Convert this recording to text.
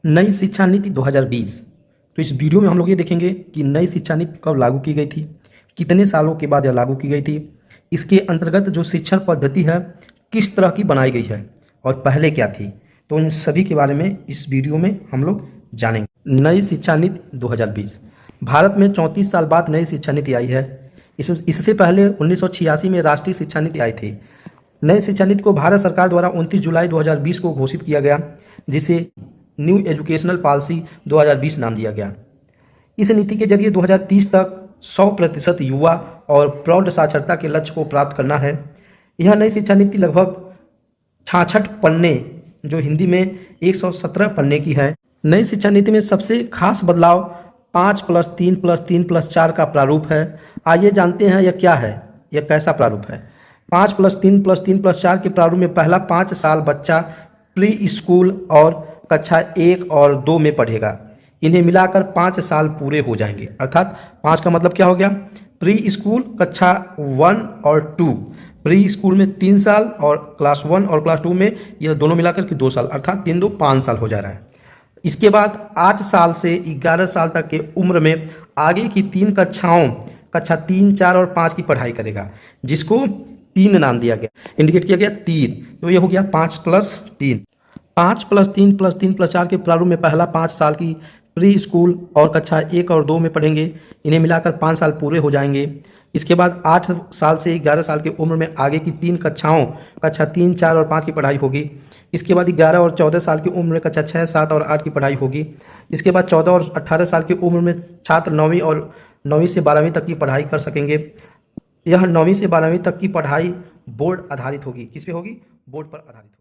नई शिक्षा नीति 2020। तो इस वीडियो में हम लोग ये देखेंगे कि नई शिक्षा नीति कब लागू की गई थी, कितने सालों के बाद यह लागू की गई थी, इसके अंतर्गत जो शिक्षण पद्धति है किस तरह की बनाई गई है और पहले क्या थी। तो इन सभी के बारे में इस वीडियो में हम लोग जानेंगे। नई शिक्षा नीति 2020 भारत में 34 साल बाद नई शिक्षा नीति आई है। इससे पहले 1986 में राष्ट्रीय शिक्षा नीति आई थी। नई शिक्षा नीति को भारत सरकार द्वारा 29 जुलाई 2020 को घोषित किया गया, जिसे न्यू एजुकेशनल पॉलिसी 2020 नाम दिया गया। इस नीति के जरिए 2030 तक 100% युवा और प्रौढ़ साक्षरता के लक्ष्य को प्राप्त करना है। यह नई शिक्षा नीति लगभग 66 पन्ने, जो हिंदी में 117 पन्ने की है। नई शिक्षा नीति में सबसे खास बदलाव 5+3+3+4 का प्रारूप है। आइए जानते हैं यह क्या है, यह कैसा प्रारूप है। 5+3+3+4 के प्रारूप में पहला 5 साल बच्चा प्री स्कूल और कक्षा 1 और 2 में पढ़ेगा। इन्हें मिलाकर 5 साल पूरे हो जाएंगे, अर्थात 5 का मतलब क्या हो गया, प्री स्कूल कक्षा 1 और 2, प्री स्कूल में 3 साल और क्लास 1 और क्लास 2 में यह दोनों मिलाकर के 2 साल, अर्थात 3 2 5 साल हो जा रहा है। इसके बाद 8 साल से 11 साल तक के उम्र में आगे की 3 कक्षाओं, कक्षा 3, 4 और 5 की पढ़ाई करेगा, जिसको 3 नाम दिया गया, इंडिकेट किया गया 3। तो ये हो गया 5+3। 5+3+3+4 के प्रारूप में पहला 5 साल की प्री स्कूल और कक्षा 1 और 2 में पढ़ेंगे। इन्हें मिलाकर 5 साल पूरे हो जाएंगे। इसके बाद 8 साल से 11 साल की उम्र में आगे की 3 कक्षाओं, कक्षा 3, 4 और 5 की पढ़ाई होगी। इसके बाद 11 और 14 साल की उम्र में कक्षा 6, 7 और 8 की पढ़ाई होगी। इसके बाद 14 और 18 साल की उम्र में छात्र 9वीं और 9वीं से 12वीं तक की पढ़ाई कर सकेंगे। यह 9वीं से 12वीं तक की पढ़ाई बोर्ड आधारित होगी। किस पे होगी? बोर्ड पर आधारित।